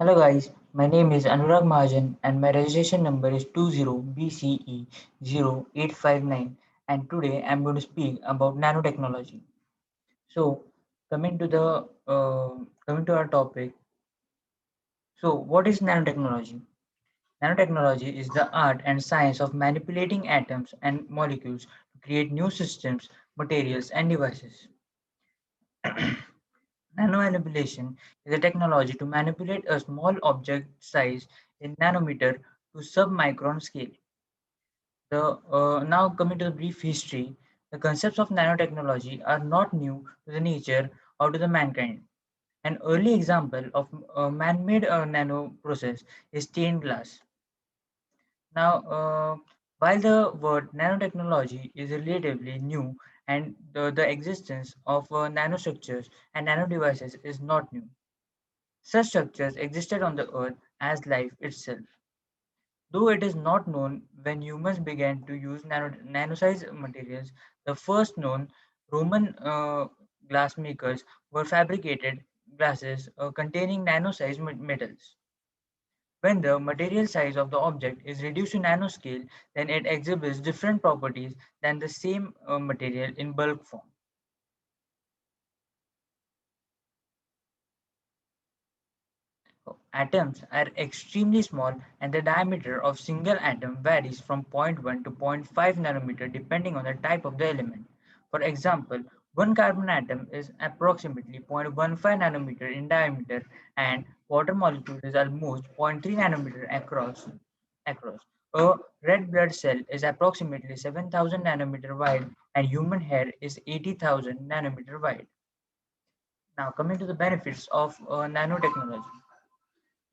Hello guys, my name is Anurag Mahajan and my registration number is 20BCE0859 and today I'm going to speak about nanotechnology. So coming to the coming to our topic. So what is nanotechnology? Nanotechnology is the art and science of manipulating atoms and molecules to create new systems, materials and devices. Nanomanipulation is a technology to manipulate a small object size in nanometer to submicron scale. Now coming to the brief history, the concepts of nanotechnology are not new to the nature or to the mankind. An early example of a man-made nano process is stained glass. Now, while the word nanotechnology is relatively new and the existence of nanostructures and nanodevices is not new, such structures existed on the earth as life itself. Though it is not known when humans began to use nano-sized materials, the first known Roman glass makers were fabricated glasses containing nano-sized metals. When the material size of the object is reduced to nanoscale, then it exhibits different properties than the same material in bulk form. Atoms are extremely small and the diameter of single atom varies from zero point 0.1 to zero point 0.5 nanometer depending on the type of the element. For example, one carbon atom is approximately 0.15 nanometer in diameter and water molecule is almost zero point 0.3 nanometer across. A red blood cell is approximately 7,000 nanometer wide and human hair is 80,000 nanometer wide. Now coming to the benefits of nanotechnology.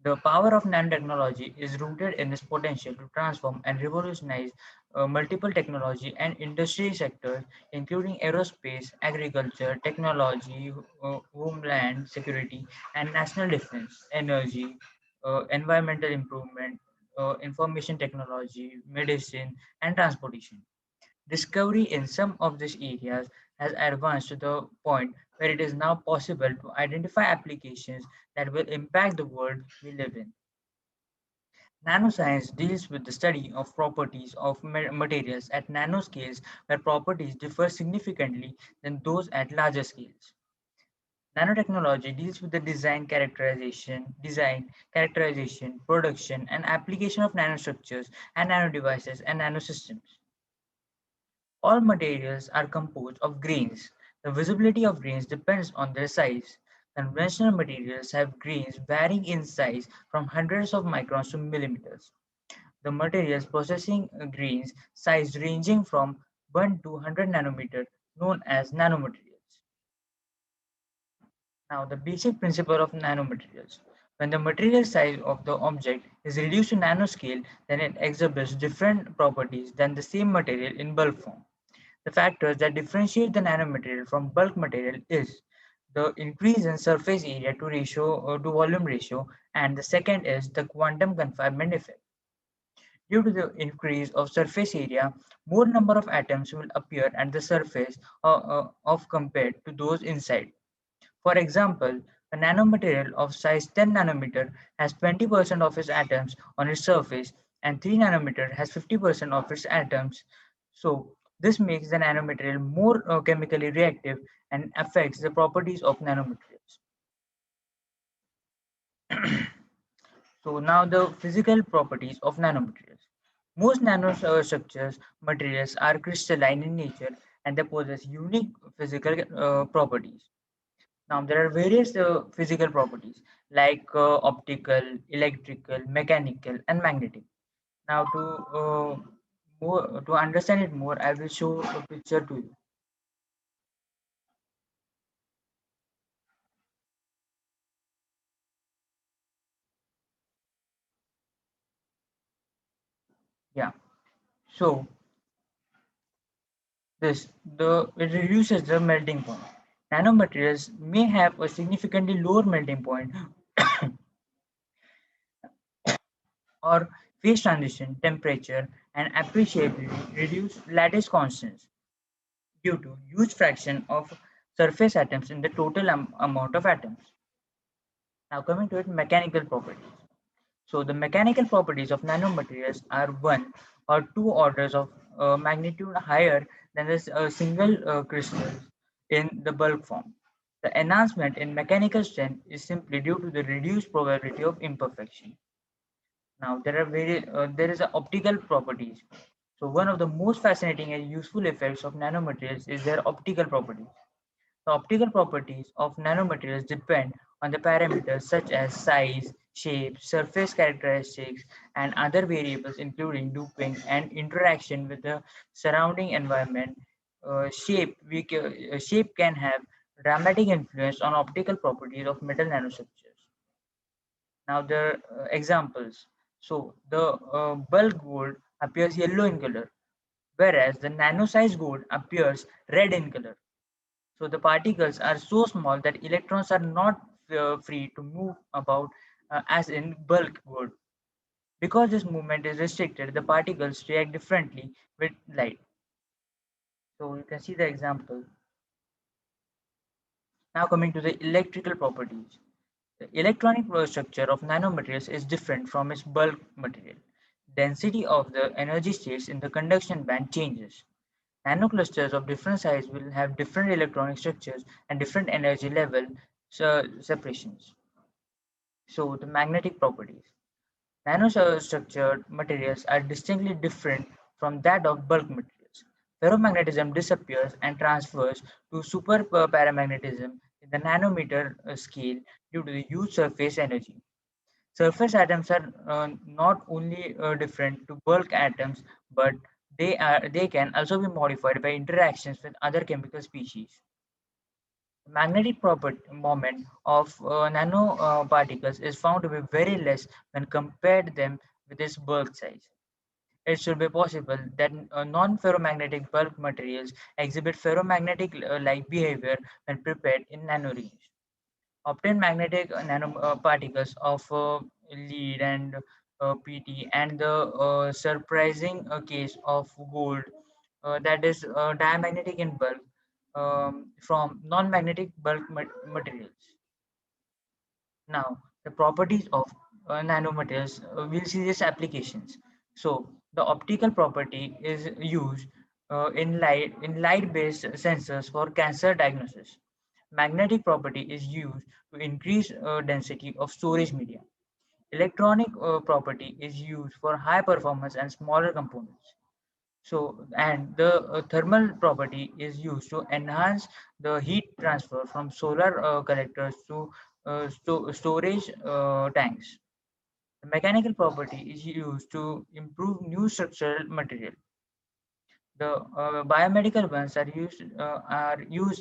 The power of nanotechnology is rooted in its potential to transform and revolutionize multiple technology and industry sectors, including aerospace, agriculture, technology, homeland security, and national defense, energy, environmental improvement, information technology, medicine, and transportation. Discovery in some of these areas has advanced to the point where it is now possible to identify applications that will impact the world we live in. Nanoscience deals with the study of properties of materials at nanoscales where properties differ significantly than those at larger scales. Nanotechnology deals with the design, characterization, production, and application of nanostructures and nanodevices and nanosystems. All materials are composed of grains. The visibility of grains depends on their size. Conventional materials have grains varying in size from hundreds of microns to millimeters. The materials processing grains size ranging from 1 to 100 nanometer known as nanomaterials. Now, the basic principle of nanomaterials. When the material size of the object is reduced to nanoscale, then it exhibits different properties than the same material in bulk form. The factors that differentiate the nanomaterial from bulk material is the increase in surface area to volume ratio, and the second is the quantum confinement effect. Due to the increase of surface area, more number of atoms will appear at the surface of compared to those inside. For example, a nanomaterial of size 10 nanometer has 20% of its atoms on its surface and 3 nanometer has 50% of its atoms. So this makes the nanomaterial more chemically reactive and affects the properties of nanomaterials. So now the physical properties of nanomaterials. Most nanostructures materials are crystalline in nature and they possess unique physical properties. Now, there are various physical properties like optical, electrical, mechanical, and magnetic. Now, to understand it more, I will show a picture to you. Yeah. So it reduces the melting point. Nanomaterials may have a significantly lower melting point or phase transition temperature and appreciably reduce lattice constants due to huge fraction of surface atoms in the total amount of atoms. Now coming to it, mechanical properties. So the mechanical properties of nanomaterials are one or two orders of magnitude higher than the single crystals in the bulk form. The enhancement in mechanical strength is simply due to the reduced probability of imperfection. Now there is a optical properties. So one of the most fascinating and useful effects of nanomaterials is their optical properties. The optical properties of nanomaterials depend on the parameters such as size, shape, surface characteristics, and other variables including doping and interaction with the surrounding environment. Shape can have dramatic influence on optical properties of metal nanostructures. Now the examples. So the bulk gold appears yellow in color, whereas the nano-sized gold appears red in color. So the particles are so small that electrons are not free to move about as in bulk would. Because this movement is restricted, the particles react differently with light. So you can see the example. Now coming to the electrical properties. The electronic structure of nanomaterials is different from its bulk material. Density of the energy states in the conduction band changes. Nanoclusters of different size will have different electronic structures and different energy level separations. So the magnetic properties. Nanostructured materials are distinctly different from that of bulk materials. Ferromagnetism disappears and transfers to superparamagnetism in the nanometer scale due to the huge surface energy. Surface atoms are not only different to bulk atoms, but they can also be modified by interactions with other chemical species. The magnetic moment of nanoparticles is found to be very less when compared them with its bulk size. It should be possible that non-ferromagnetic bulk materials exhibit ferromagnetic-like behavior when prepared in nanorange. Obtain magnetic nanoparticles of lead and PT, and the surprising case of gold that is diamagnetic in bulk from non-magnetic bulk materials. Now, the properties of nanomaterials, we'll see these applications. So, the optical property is used in light-based sensors for cancer diagnosis. Magnetic property is used to increase density of storage media. Electronic property is used for high performance and smaller components. So, and the thermal property is used to enhance the heat transfer from solar collectors to storage tanks. The mechanical property is used to improve new structural material. The biomedical ones are used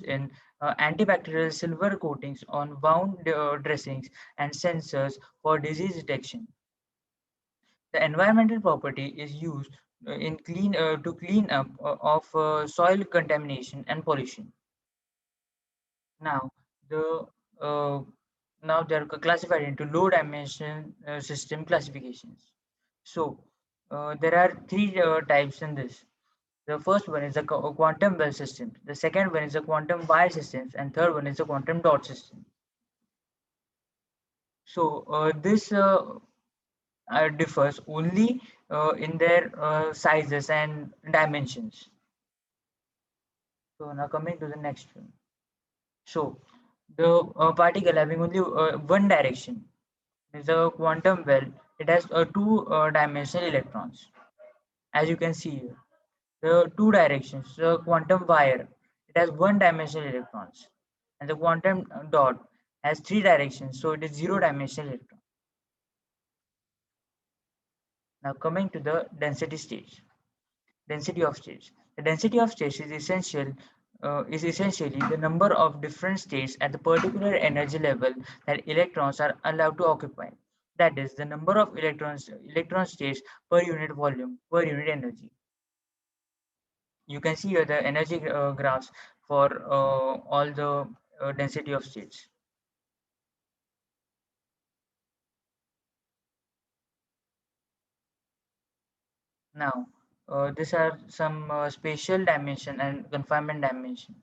in antibacterial silver coatings on wound dressings and sensors for disease detection. The environmental property is used in clean to clean up of soil contamination and pollution. Now, the uh, now they are classified into low dimension system classifications. So, there are three types in this. The first one is the quantum well systems. The second one is the quantum wire systems, and third one is the quantum dot system. So, this differs only in their sizes and dimensions. So now coming to the next one. So the particle having only one direction is a quantum well. It has two dimensional electrons, as you can see here. The two directions, the quantum wire, it has one dimensional electrons, and the quantum dot has three directions, so it is zero dimensional electron. Now coming to the density stage. Density of states. The density of states is essentially the number of different states at the particular energy level that electrons are allowed to occupy. That is the number of electron states per unit volume per unit energy. You can see here the energy graphs for all the density of states. Now, these are some spatial dimension and confinement dimension.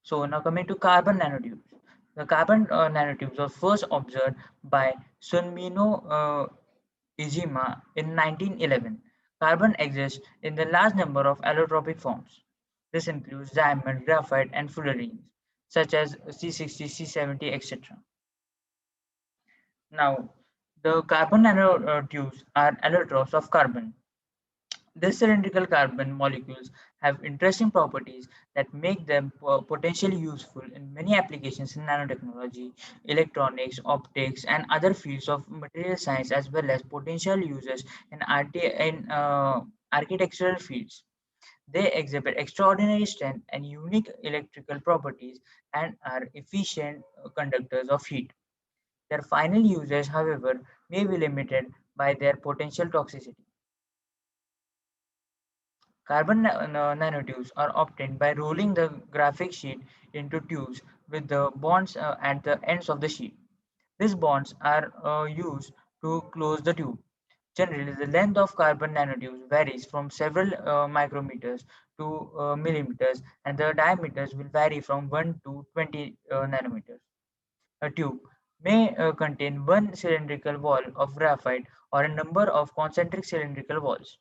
So now coming to carbon nanotubes. The carbon nanotubes were first observed by Sunmino Ijima in 1911. Carbon exists in the large number of allotropic forms. This includes diamond, graphite, and fullerenes, such as C60, C70, etc. Now, the carbon nanotubes are allotropes of carbon. These cylindrical carbon molecules have interesting properties that make them potentially useful in many applications in nanotechnology, electronics, optics, and other fields of material science, as well as potential uses in, architectural fields. They exhibit extraordinary strength and unique electrical properties and are efficient conductors of heat. Their final uses, however, may be limited by their potential toxicity. Carbon nanotubes are obtained by rolling the graphic sheet into tubes with the bonds at the ends of the sheet. These bonds are used to close the tube. Generally, the length of carbon nanotubes varies from several micrometers to millimeters, and the diameters will vary from 1 to 20 nanometers. A tube may contain one cylindrical wall of graphite or a number of concentric cylindrical walls.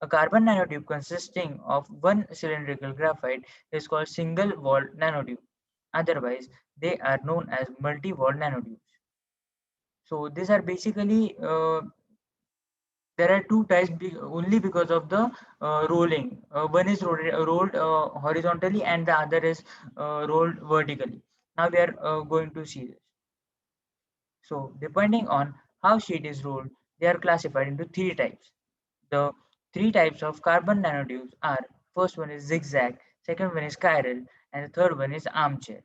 A carbon nanotube consisting of one cylindrical graphite is called single-walled nanotube. Otherwise, they are known as multi-walled nanotubes. So these are basically there are two types only because of the rolling. One is rolled horizontally and the other is rolled vertically. Now we are going to see this. So depending on how sheet is rolled, they are classified into three types. The three types of carbon nanotubes are: first one is zigzag, second one is chiral, and the third one is armchair.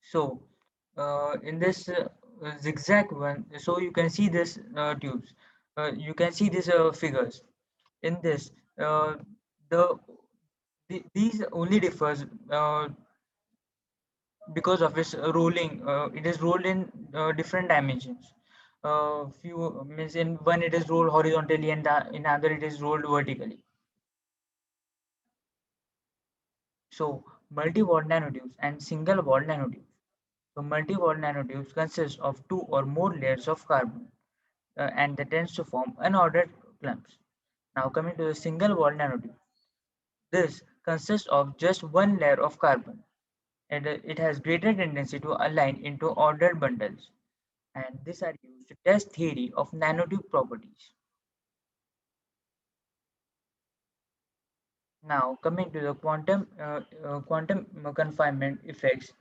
So in this zigzag one, so you can see this tubes. You can see these figures. In this, uh, the, these only differs because of its rolling. It is rolled in different dimensions. Few means in one it is rolled horizontally and in other it is rolled vertically. So multi-walled nanotubes and single-walled nanotubes. So multi-walled nanotubes consist of two or more layers of carbon and they tends to form unordered clumps. Now coming to the single-walled nanotube. This consists of just one layer of carbon and it has greater tendency to align into ordered bundles. And these are used to test theory of nanotube properties. Now coming to the quantum confinement effects.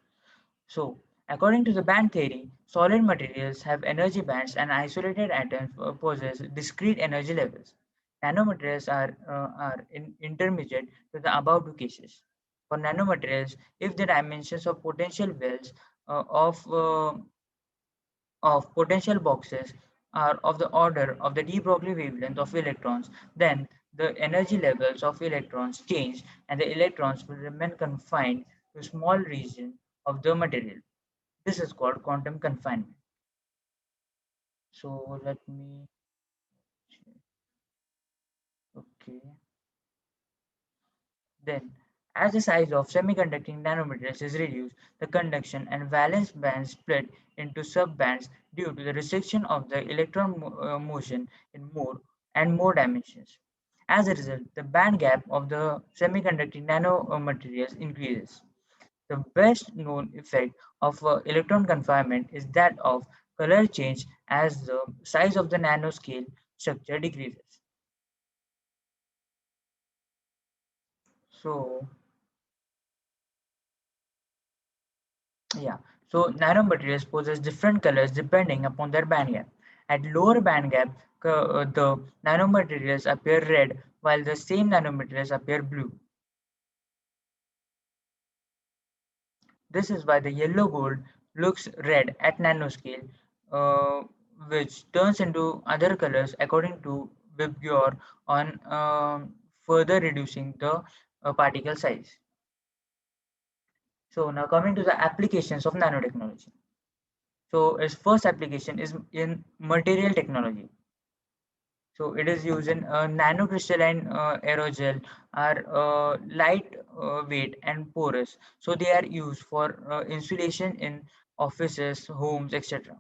So, according to the band theory, solid materials have energy bands and isolated atoms possess discrete energy levels. Nanomaterials are intermediate to the above two cases. For nanomaterials, if the dimensions of potential wells uh, of uh, of potential boxes are of the order of the de Broglie wavelength of electrons, then the energy levels of electrons change and the electrons will remain confined to a small region of the material. This is called quantum confinement. So let me, okay. Then, as the size of semiconducting nanomaterials is reduced, the conduction and valence bands split into subbands due to the restriction of the electron motion in more and more dimensions. As a result, the band gap of the semiconducting nanomaterials increases. The best known effect of electron confinement is that of color change as the size of the nanoscale structure decreases. So, yeah, so nanomaterials possess different colors depending upon their band gap. At lower band gap, the nanomaterials appear red while the same nanomaterials appear blue. This is why the yellow gold looks red at nanoscale, uh, which turns into other colors according to Vibgyor on further reducing the particle size. So now coming to the applications of nanotechnology. So its first application is in material technology. So it is used in nanocrystalline aerogel are light weight and porous. So they are used for insulation in offices, homes, etc.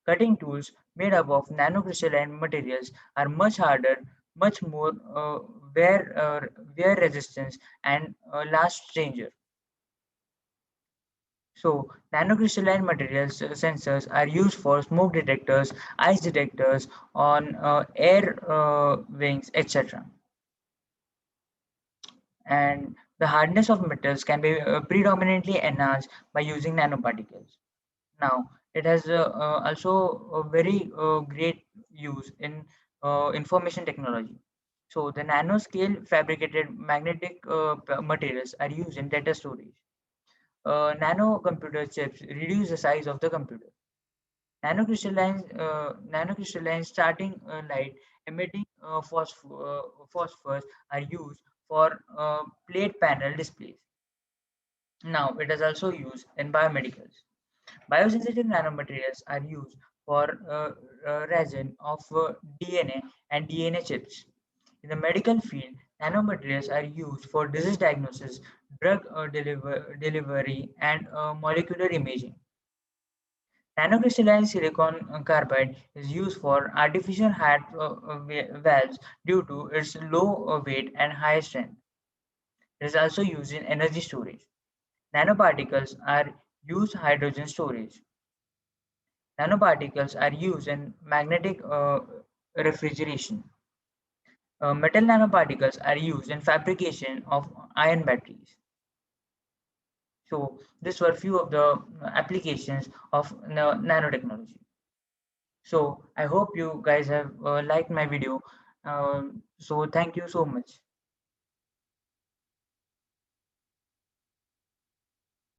Cutting tools made up of nanocrystalline materials are much harder, much more wear resistance, and last stranger. So, nanocrystalline materials sensors are used for smoke detectors, ice detectors on air wings, etc. And the hardness of metals can be predominantly enhanced by using nanoparticles. Now, it has also a very great use in information technology. So, the nanoscale fabricated magnetic materials are used in data storage. Nano computer chips reduce the size of the computer. Nanocrystalline starting light emitting phosphors are used for plate panel displays. Now, it is also used in biomedicals. Biosensitive nanomaterials are used for resin of DNA and DNA chips. In the medical field, nanomaterials are used for disease diagnosis, drug delivery, and molecular imaging. Nanocrystalline silicon carbide is used for artificial heart valves due to its low weight and high strength. It is also used in energy storage. Nanoparticles are used hydrogen storage. Nanoparticles are used in magnetic refrigeration. Metal nanoparticles are used in fabrication of ion batteries. So these were few of the applications of nanotechnology. So I hope you guys have liked my video. So thank you so much.